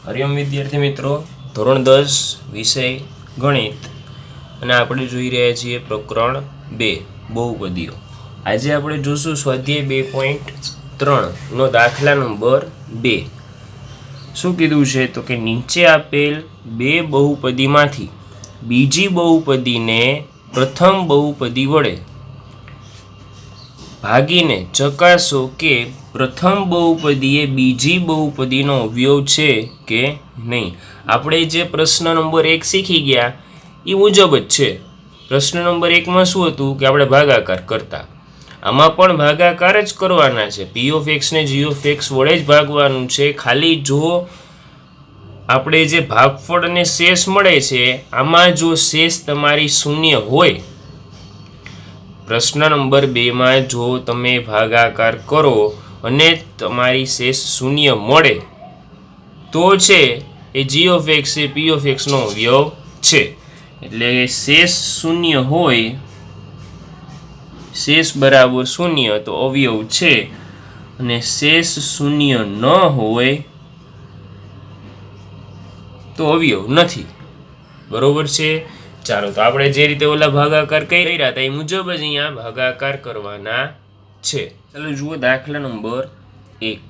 હરિઓમ વિદ્યાર્થી મિત્રો, ધોરણ 10 વિષય ગણિત અને આપણે જોઈ રહ્યા છીએ પ્રકરણ 2 બહુપદીઓ. આજે આપણે જોશું સ્વાધ્યાય 2.3 નો દાખલા નંબર 2. શું કીધું છે તો કે નીચે આપેલ બે બહુપદીમાંથી બીજી બહુપદીને પ્રથમ બહુપદી વડે ભાગીને ચકાસો કે પ્રથમ બહુપદી એ બીજી બહુપદીનો અવયવ છે કે નહીં. આપણે જે પ્રશ્ન નંબર 1 શીખી ગયા એ મુજબ જ છે. પ્રશ્ન નંબર 1માં શું હતું કે આપણે ભાગાકાર કરતા, આમાં પણ ભાગાકાર જ કરવાના છે. પી ઓફ એક્સ ને જી ઓફ એક્સ વડે જ ભાગવાનું છે. ખાલી જો આપણે જે ભાગફળ અને શેષ મળે છે આમાં જો શેષ તમારી શૂન્ય હોય, પ્રશ્ન નંબર 2માં જો તમે ભાગાકાર કરો અને તમારી શેષ શૂન્ય મળે તો છે એ જી ઓફ એક્સ એ પી ઓફ એક્સનો અવયવ છે. એટલે શેષ શૂન્ય હોય, શેષ બરાબર શૂન્ય તો અવયવ છે, અને શેષ શૂન્ય ન હોય તો અવયવ નથી. બરોબર છે. ચાલો, તો આપણે જે રીતે ઓલા ભાગાકાર કર્યા હતા એ મુજબ જ અહીંયા ભાગાકાર કરવાના છે. ચાલો જુઓ દાખલા નંબર 1.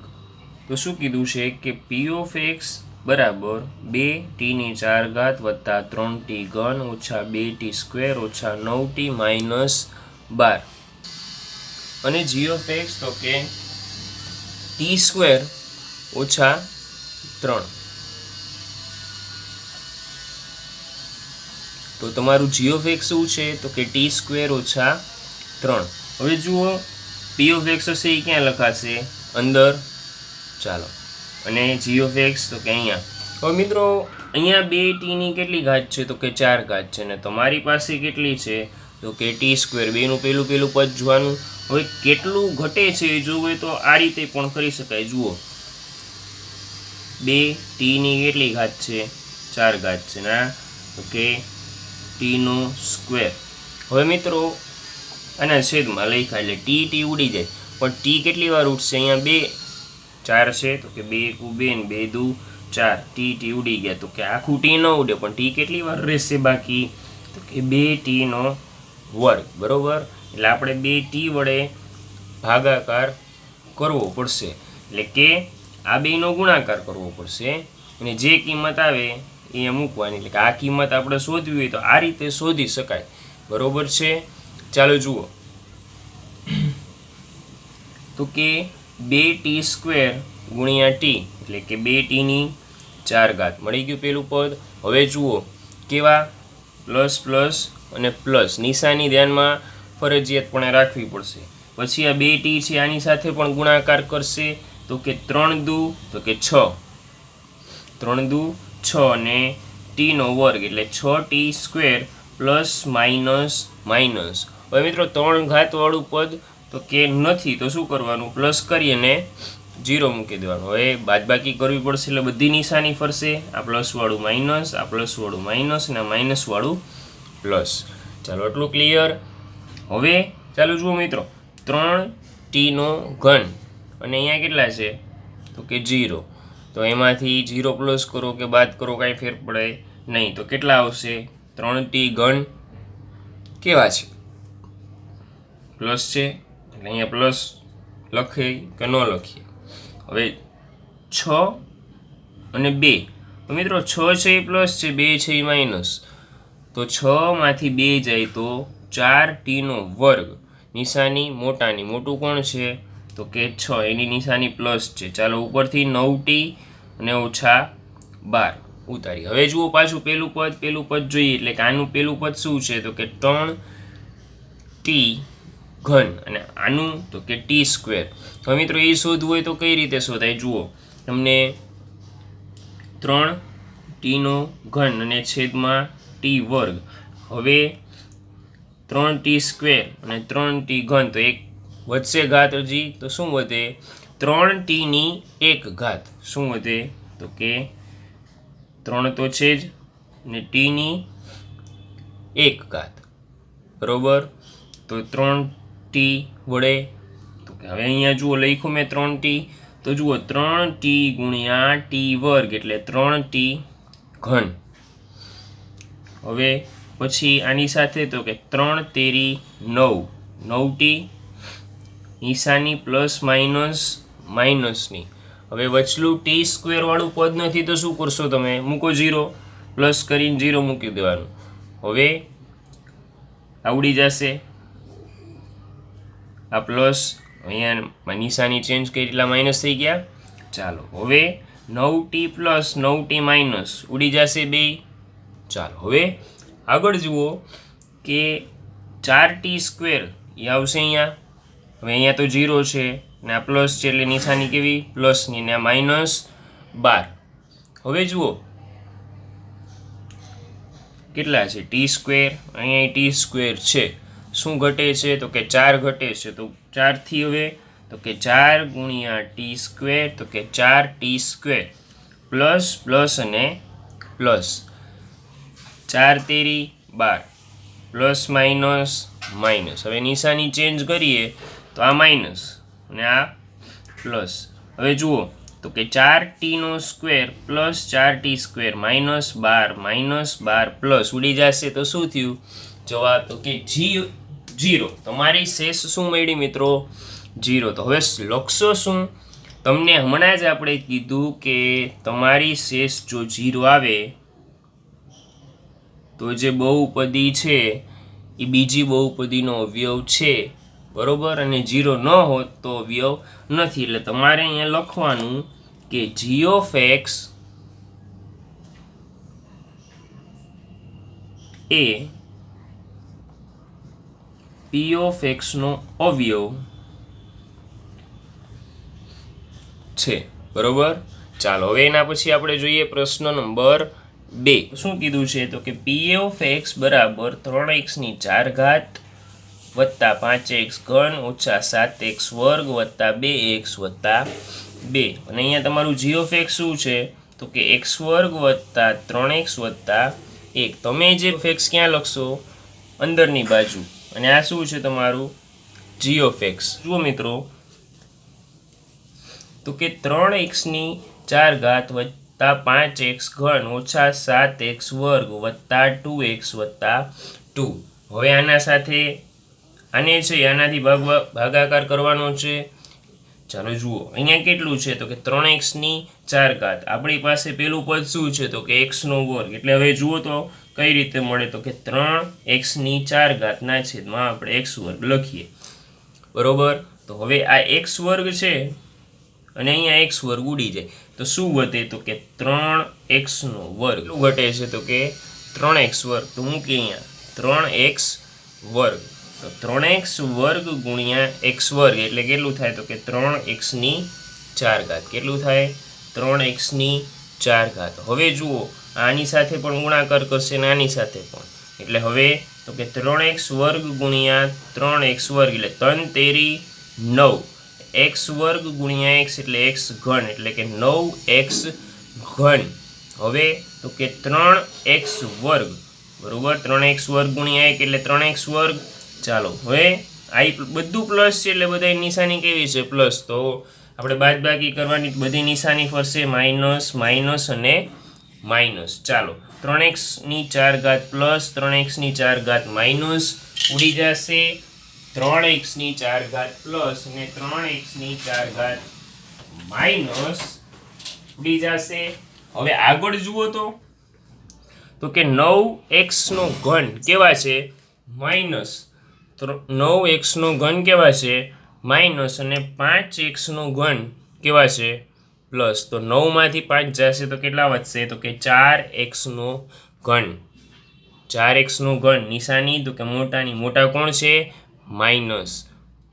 તો શું કીધું છે કે પી ઓફ એક્સ બરાબર 2t⁴ વત્તા 3t³ ઓછા 2t² ઓછા 9t -12, અને જી ઓફ એક્સ તો કે t² ઓછા 3. તો તમારું જી ઓફ એક્સ શું છે તો કે t² ઓછા 3. હવે જુઓ પી ઓફ એક્સ હશે એ ક્યાં લખાશે? અંદર. ચાલો, અને જી ઓફ એક્સ તો કે અહીંયા. હવે મિત્રો અહીંયા 2tની કેટલી ઘાત છે તો કે 4 ઘાત છે, ને તમારી પાસે કેટલી છે તો કે t². બેનું પેલું પદ જોવાનું. હવે કેટલું ઘટે છે એ જોવું તો આ રીતે પણ કરી શકાય. જુઓ 2tની કેટલી ઘાત છે? 4 ઘાત છે ના, તો કે t². હવે મિત્રો આના છેદમાં લખ્યા એટલે ટી ઉડી જાય, પણ ટી કેટલી વાર ઉઠશે? અહીંયા 2 4 છે તો કે 2 × 2 ને 2 × 4, ટી ઉડી ગયા. તો કે આખું ટી ન ઉડે, પણ ટી કેટલી વાર રહેશે બાકી? તો કે 2t². બરોબર. એટલે આપણે 2t વડે ભાગાકાર કરવો પડશે, એટલે કે આ બેનો ગુણાકાર કરવો પડશે, અને જે કિંમત આવે એ મૂકવાની. એટલે કે આ કિંમત આપણે શોધવી હોય તો આ રીતે શોધી શકાય. બરોબર છે. ચાલો જુઓ, તો કે 2t² ગુણ્યા t એટલે કે 2t⁴ મળી ગયું પેલું પદ. હવે જુઓ કેવા પ્લસ પ્લસ અને પ્લસ નિશાની ધ્યાનમાં ફરજિયાતપણે રાખવી પડશે. પછી આ 2t છે આની સાથે પણ ગુણાકાર કરશે, તો કે 3 દુ તો કે 6, 3 દુ 6 અને t² એટલે 6t² પ્લસ માઇનસ માઇનસ. હવે મિત્રો 3 ઘાત વાળું પદ તો કે નથી, તો શું કરવાનું? પ્લસ કરી અને 0 મૂકી દેવાનું. હવે બાદબાકી કરવી પડશે એટલે બધી નિશાની ફરશે. આ પ્લસ વાળું માઇનસ, આ પ્લસ વાળું માઇનસ, અને આ માઇનસ વાળું પ્લસ. ચાલો એટલું ક્લિયર. હવે ચાલો જુઓ મિત્રો, 3t³ અને અહીંયા કેટલા છે તો કે 0. તો એમાંથી 0 પ્લસ કરો કે બાદ કરો કાંઈ ફેર પડે નહીં. તો કેટલા આવશે? 3t³ કેવા છે? પ્લસ છે, એટલે અહીંયા પ્લસ લખીએ કે ન લખીએ? હવે 6 અને 2. તો મિત્રો 6 છે એ પ્લસ છે, 2 છે એ માઇનસ. તો 6 માંથી 2 જાય તો 4t². નિશાની મોટાની મોટું કોણ છે તો કે 6, એની નિશાની પ્લસ છે. ચાલો ઉપરથી 9t અને ઓછા 12 ઉતારી. હવે જુઓ પાછું પેલું પદ જોઈએ, એટલે કે આનું પેલું પદ શું છે તો કે 3t³ અને આનું તો કે t². હવે મિત્રો એ શોધવું હોય તો કઈ રીતે શોધાય? જુઓ, તમને 3t³ અને છેદમાં t². હવે 3t² અને 3t³ તો એક વધશે ઘાત હજી, તો શું વધે? 3t⁴ શું વધે તો કે 3 તો છે જ, અને t⁴. બરોબર. તો 3t વડે તો કે હવે અહીંયા જુઓ લખ્યું મેં 3t, તો જુઓ 3t ગુણ્યા t વર્ગ એટલે 3t ઘન. હવે પછી આની સાથે તો કે 3 તેરી 9, 9t નિશાની પ્લસ માઇનસ માઇનસની. હવે વચલું ટી સ્ક્વેર વાળું પદ નથી તો શું કરશો તમે? મૂકો 0, પ્લસ કરીને 0 મૂકી દેવાનું. હવે આવડી જશે આ પ્લસ, અહીંયા નિશાની ચેન્જ કરી એટલા માઇનસ થઈ ગયા. ચાલો હવે 9t પ્લસ 9t માઇનસ ઉડી જશે 2. ચાલો હવે આગળ જુઓ કે 4t સ્ક્વેર એ આવશે અહીંયા. હવે અહીંયા તો 0 છે ને આ પ્લસ છે એટલે નિશાની કેવી? પ્લસની, ને આ માઇનસ 12. હવે જુઓ કેટલા છે? ટી સ્ક્વેર, અહીંયા ટી સ્ક્વેર છે. શું ઘટે છે? તો કે 4 ઘટે છે. તો 4થી હવે તો કે 4 ગુણ્યા ટી સ્ક્વેર, તો કે 4t સ્ક્વેર પ્લસ પ્લસ અને પ્લસ 4 તેરી 12 પ્લસ માઇનસ માઇનસ. હવે નિશાની ચેન્જ કરીએ તો આ માઇનસ અને આ પ્લસ. હવે જુઓ તો કે 4t નો square plus 4t square minus 12 plus ઉડી જશે તો શું થયું જવાબ? તો કે 0. તમારી શેષ શું મળી મિત્રો? 0. તો હવે લખશો શું? તમને હમણાં જ આપણે કીધું કે તમારી શેષ જો 0 આવે તો જે બહુપદી છે એ બીજી બહુપદીનો અવયવ છે, બરોબર, અને 0 ન હોત તો અવયવ નથી. એટલે તમારે અહીંયા લખવાનું કે g of x A p of x નો અવયવ છે, બરોબર. ચાલો હવે એના પછી આપણે જોઈએ પ્રશ્ન નંબર 2. શું કીધું છે? તો કે p of x બરાબર 3x ની 4 ઘાત વત્તા 5x ઘન ઓછા 7x વર્ગ વત્તા 2x વત્તા 2. અને અહીંયા તમારું g of x શું છે? તો કે x વર્ગ વત્તા 3x વત્તા 1. તમે જે x ક્યાં લખશો? અંદરની બાજુ. અને આ શું છે તમારું? g of x. જુઓ મિત્રો તો કે 3x ની 4 ઘાત વત્તા 5x ઘન ઓછા 7x વર્ગ વત્તા 2x વત્તા 2. હવે આના સાથે આને છે આનાથી ભાગાકાર કરવાનો છે. ચાલો જુઓ અહીંયા કેટલું છે? તો કે 3x ની 4 ઘાત. આપણી પાસે પેલું પદ શું છે? તો કે x નો વર્ગ. એટલે હવે જુઓ તો કઈ રીતે મળે? તો કે 3x ની 4 ઘાત ના છેદમાં આપણે x વર્ગ લખીએ, બરોબર. તો હવે આ x વર્ગ છે અને અહીંયા x વર્ગ ઉડી જાય તો શું વધે? તો કે 3x નો વર્ગ. શું ઘટે છે? તો કે 3x વર્ગ. તો મૂકી અહીંયા 3x વર્ગ. તો 3x વર્ગ ગુણ્યા x વર્ગ એટલે કેટલું થાય? તો કે 3x ની 4 ઘાત. કેટલું થાય? 3x ની 4 ઘાત. હવે જુઓ આની સાથે પણ ગુણાકાર કરશે ને આની સાથે પણ. એટલે હવે તો કે 3x વર્ગ ગુણ્યા 3x વર્ગ એટલે 3 તેરી 9. x વર્ગ ગુણ્યા x એટલે x ઘન એટલે કે 9x ઘન. હવે તો કે 3x વર્ગ, બરોબર. 3x વર્ગ ગુણ્યા 1 એટલે 3x વર્ગ. ચાલો હવે આ બધું પ્લસ છે એટલે બધા નિશાની કેવી છે? પ્લસ. તો આપણે બાદબાકી કરવાની, બધી નિશાની ફરશે માઇનસ માઇનસ અને માઇનસ. ચાલો 3x ની 4 ઘાત પ્લસ 3x ની 4 ઘાત માઇનસ ઉડી જશે 3x ની 4 ઘાત પ્લસ અને 3x ની 4 ઘાત માઇનસ ઉડી જશે. હવે આગળ જુઓ તો કે 9x નો ઘન કેવા છે? માઇનસ. 9x નો ઘન કેવા છે? માઇનસ. અને 5x નો ઘન કેવા છે? પ્લસ. તો 9 માંથી 5 જશે તો કેટલા વધશે? તો કે 4x નો ઘન. 4x નો ઘન નિશાની તો કે મોટાની મોટા કોણ છે? માઇનસ.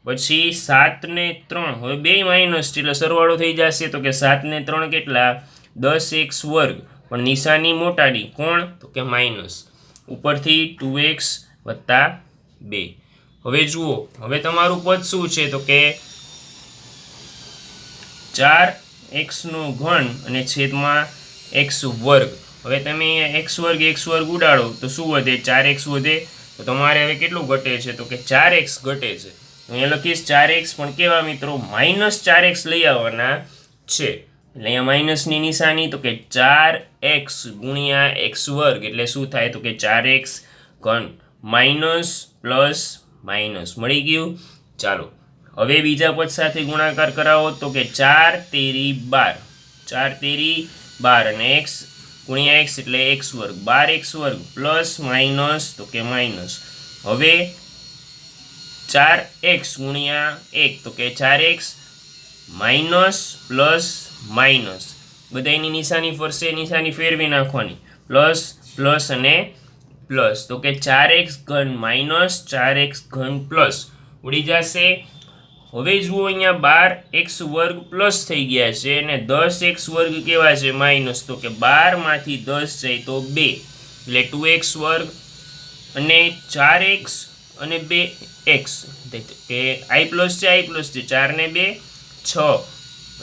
પછી 7 ને 3 હવે બે માઇનસ એટલે સરવાળો થઈ જશે તો કે 7 ને 3 કેટલા? 10x વર્ગ. પણ નિશાની મોટાની કોણ? તો કે માઇનસ. ઉપરથી 2x વત્તા 2. હવે જુઓ હવે તમારું પદ શું છે? તો કે 4x નો ઘન અને છેદમાં x વર્ગ. હવે તમે x વર્ગ ઉડાડો તો શું વધે? 4x વધે. તો તમારે હવે કેટલું ઘટે છે? તો કે 4x ઘટે છે. અહીંયા લખીશ 4x પણ કેવા મિત્રો? -4x લઈ આવવાના છે એટલે અહીંયા માઇનસની નિશાની તો કે 4x ગુણ્યા x વર્ગ એટલે શું થાય તો કે 4x ઘન માઇનસ પ્લસ માઇનસ મળી ગયું। ચાલો હવે બીજા પદ સાથે ગુણાકાર કરાવો તો કે 4 તેરી 12 4 તેરી 12 અને x ગુણ્યા x એટલે x વર્ગ 12x વર્ગ પ્લસ માઇનસ તો કે માઇનસ હવે 4x ગુણ્યા 1 તો કે 4x માઇનસ પ્લસ માઇનસ બધાની નિશાની ફરશે નિશાની ફેરવી નાખવાની પ્લસ પ્લસ અને પ્લસ તો કે 4x ઘન માઇનસ 4x ઘન પ્લસ ઉડી જશે। હવે જુઓ અહીંયા 12x વર્ગ પ્લસ થઈ ગયા છે અને 10x વર્ગ કેવા છે માઇનસ તો કે 12 માંથી 10 જાય તો 2 એટલે 2x વર્ગ અને 4x અને 2x કે i પ્લસ છે 4 ને 2 6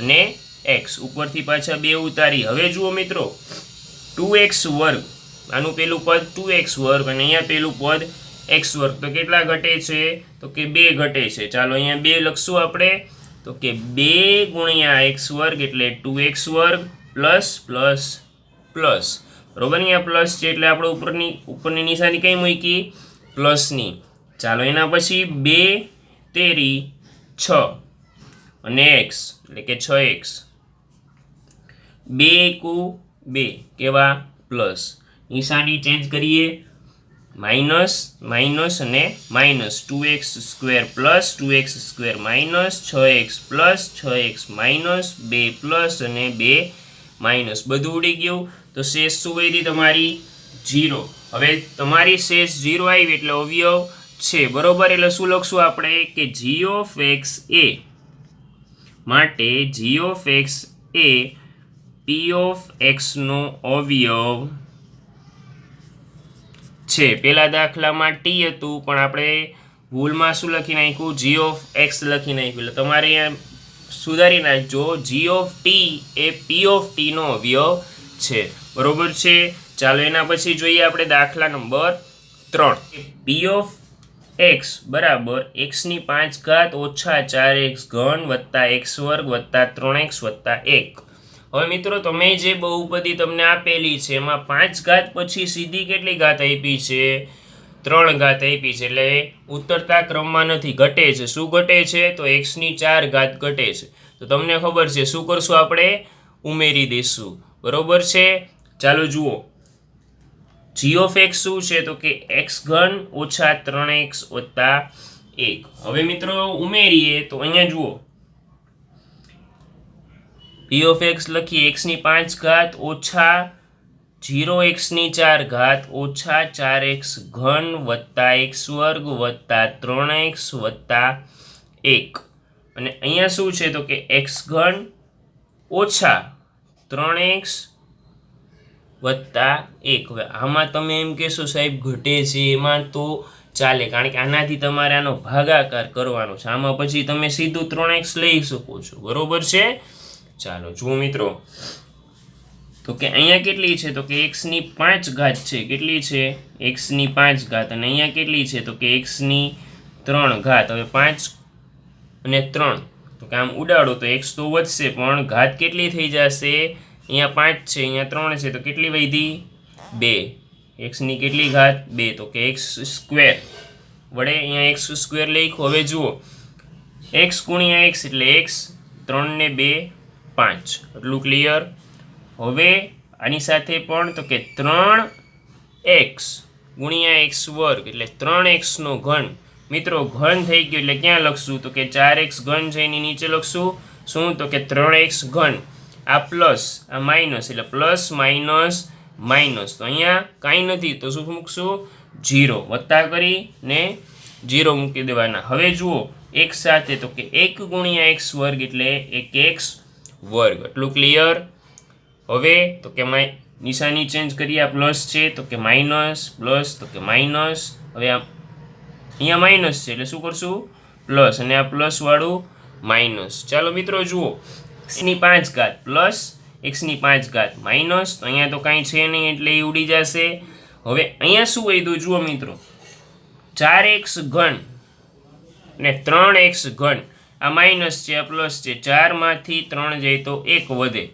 અને x ઉપરથી પાછા 2 ઉતારી। હવે જુઓ મિત્રો 2x વર્ગ આનું પેલું પદ 2x વર્ગ અને અહીંયા પેલું પદ x વર્ગ તો કેટલા ઘટે છે તો કે 2 ઘટે છે। ચાલો અહીંયા 2 લખશું આપણે તો કે 2 ગુણ્યા x વર્ગ એટલે 2x વર્ગ પ્લસ પ્લસ પ્લસ બરોબર। અહીંયા પ્લસ છે એટલે આપણે ઉપરની નિશાની કઈ મૂકી પ્લસની। ચાલો એના પછી 2 તેરી 6 અને x એટલે કે 6x 2 એકુ 2 કેવા પ્લસ નિશાની ચેન્જ કરીએ માઇનસ માઇનસ અને minus 2x square plus 2x square minus 6x plus 6x minus 2 plus અને 2 માઇનસ બધું ઉડી ગયું તો શેષ શું વધી તમારી 0। હવે તમારી શેષ 0 આવી એટલે અવયવ છે બરોબર એટલે શું લખશું આપણે કે g ઓફ x એ માટે g of x A p of x નો અવયવ છે। પેલા દાખલામાં t હતું પણ આપણે ભૂલમાં શું લખી નાખ્યું g ઓફ x લખી નાખ્યું એટલે તમારે અહીંયા સુધારી નાખજો g of t A p of t નો અવયવ છે બરોબર છે। ચાલો એના પછી જોઈએ આપણે દાખલા નંબર 3 p ઓફ x બરાબર x ની 5 ઘાત ઓછા 4x ઘન વત્તા x વર્ગ વત્તા 3x વત્તા 1। હવે મિત્રો તમે જે બહુપદી તમને આપેલી છે એમાં 5 ઘાત પછી સીધી કેટલી ઘાત આપી છે 3 ઘાત આપી છે એટલે ઉતરતા ક્રમમાં નથી ઘટે છે શું ઘટે છે તો x ની 4 ઘાત ઘટે છે તો તમને ખબર છે શું કરશું આપણે ઉમેરી દઈશું બરોબર છે। ચાલો જુઓ g ઓફ x શું છે તો કે x ઘન ઓછા 3x વત્તા 1। હવે મિત્રો ઉમેરીએ તો અહીંયા જુઓ p ઓફ x લખીએ x ની 5 ઘાત ઓછા 0x ની 4 ઘાત ઓછા 4x ઘન વત્તા x વર્ગ વત્તા 3x વત્તા 1 અને અહીંયા શું છે તો કે x ઘન ઓછા 3x વત્તા 1। હવે આમાં તમે એમ કહેશો સાહેબ ઘટે છે એમાં તો ચાલે કારણ કે આનાથી તમારે આનો ભાગાકાર કરવાનો છે આમાં પછી તમે સીધું 3x લઈ શકો છો બરોબર છે। ચાલો જુઓ મિત્રો તો કે અહીંયા કેટલી છે તો કે x ની 5 ઘાત છે કેટલી છે x ની 5 ઘાત અને અહીંયા કેટલી છે તો કે x ની 3 ઘાત। હવે 5 અને 3 તો કે આમ ઉડાડો તો x તો વધશે પણ ઘાત કેટલી થઈ જશે અહીંયા 5 છે અહીંયા 3 છે તો કેટલી વધી 2 x ની કેટલી ઘાત 2 તો કે x સ્ક્વેર વડે અહીંયા x સ્ક્વેર લખ્યો। હવે જુઓ x ગુણ્યા x એટલે x 3 ને 2 5 એટલું ક્લિયર। હવે આની સાથે પણ તો કે 3x ગુણ્યા x વર્ગ એટલે 3x નો ઘન મિત્રો ઘન થઈ ગયો એટલે ક્યાં લખશું તો કે 4x ઘન છે એની નીચે લખશું શું તો કે 3x ઘન આ પ્લસ આ માઇનસ એટલે પ્લસ માઇનસ માઇનસ તો અહીંયા કાંઈ નથી તો શું મૂકશું 0 વત્તા કરીને 0 મૂકી દેવાના। હવે જુઓ એક સાથે તો કે 1 ગુણ્યા x વર્ગ એટલે 1x વર્ગ એટલું ક્લિયર। હવે તો કે નિશાની ચેન્જ કરીએ આ પ્લસ છે તો કે માઇનસ પ્લસ તો કે માઇનસ હવે આ અહીંયા માઇનસ છે એટલે શું કરશું પ્લસ અને આ પ્લસ વાળું માઇનસ। ચાલો મિત્રો જુઓ x ની 5 ઘાત પ્લસ x ની 5 ઘાત માઇનસ તો અહીંયા તો કાંઈ છે નહીં એટલે એ ઉડી જશે। હવે અહીંયા શું વધ્યું જુઓ મિત્રો 4x ઘન ને 3x ઘન આ માઇનસ છે, આ પ્લસ છે, 4માંથી 3 જાય તો 1 વધે,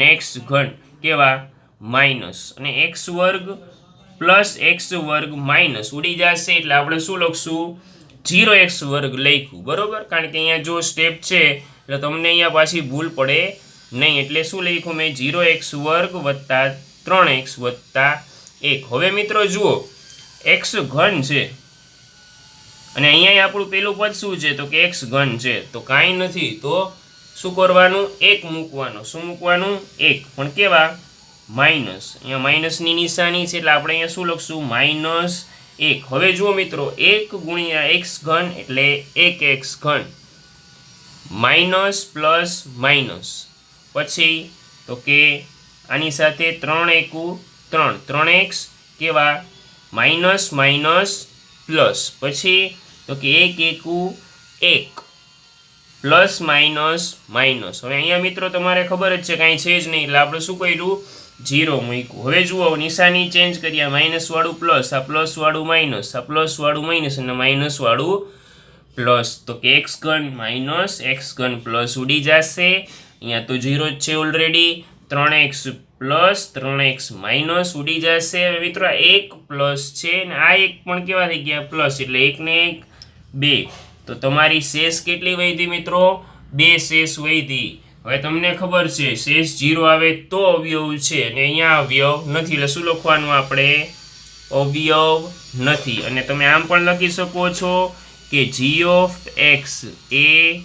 નેક્સ્ટ ઘન કેવા માઇનસ, અને એક્સ વર્ગ પ્લસ એક્સ વર્ગ માઇનસ ઉડી જશે એટલે આપણે શું લખશું 0x વર્ગ લખ્યું, બરોબર, કારણ કે અહીંયા જો સ્ટેપ છે એટલે તમને અહીંયા પાછી ભૂલ પડે નહીં, એટલે શું લખ્યું મેં 0x વર્ગ વત્તા 3x વત્તા 1. હવે મિત્રો જુઓ x ઘન છે અને અહીંયા આપણું પેલું પદ શું છે તો કે x ઘન છે, તો કાંઈ નથી, તો શું કરવાનું 1 મૂકવાનું, શું મૂકવાનું 1, પણ કેવા માઇનસ, અહીંયા માઇનસની નિશાની છે એટલે આપણે અહીંયા શું લખશું -1. હવે જુઓ મિત્રો 1 ગુણ્યા x ઘન એટલે 1x ઘન, માઇનસ પ્લસ માઇનસ, પછી તો કે આની સાથે 3 એકુ 3, 3x કેવા માઇનસ માઇનસ પ્લસ, પછી તો કે 1 એકુ 1 પ્લસ માઇનસ માઇનસ. હવે અહીંયા મિત્રો તમારે ખબર જ છે કાંઈ છે જ નહીં એટલે આપણે શું કર્યું 0 મૂક્યું. હવે જુઓ નિશાની ચેન્જ કરીએ, માઇનસ વાળું પ્લસ, આ પ્લસ વાળું માઇનસ, આ પ્લસ વાળું માઇનસ અને માઇનસ વાળું પ્લસ, તો કે એક્સ ઘન માઇનસ એક્સ ઘન પ્લસ ઉડી જશે, અહીંયા તો 0 જ છે already, 3x plus 3x minus ઉડી જશે. હવે મિત્રો આ 1 પ્લસ છે અને આ 1 પણ કેવા થઈ ગયા પ્લસ, એટલે 1 ને 1 2, તો તમારી શેષ કેટલી વધી મિત્રો 2 શેષ વધી. હવે તમને ખબર છે શેષ 0 આવે તો અવયવ છે અને અહીંયા અવયવ નથી એટલે શું લખવાનું આપણે અવયવ નથી. અને તમે આમ પણ લખી શકો છો કે g of x A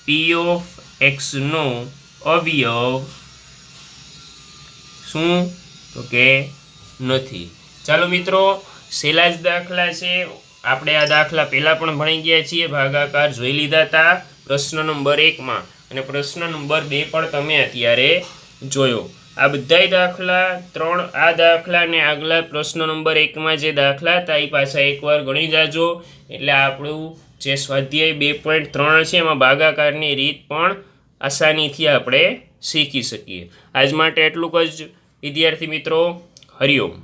p of x નો અવયવ શું તો કે નથી. ચાલો મિત્રો છેલ્લા જ દાખલા છે, આપણે આ દાખલા પહેલાં પણ ભણી ગયા છીએ, ભાગાકાર જોઈ લીધા હતા પ્રશ્ન નંબર 1 અને પ્રશ્ન નંબર 2 પણ તમે અત્યારે જોયો. આ બધાય દાખલા 3, આ દાખલા ને આગલા પ્રશ્ન નંબર 1 જે દાખલા હતા એ પાછા એકવાર ગણી જાજો, એટલે આપણું જે સ્વાધ્યાય 2.3 છે એમાં ભાગાકારની રીત પણ આસાનીથી આપણે શીખી શકીએ. આજ માટે એટલું જ વિદ્યાર્થી મિત્રો. હરિઓમ.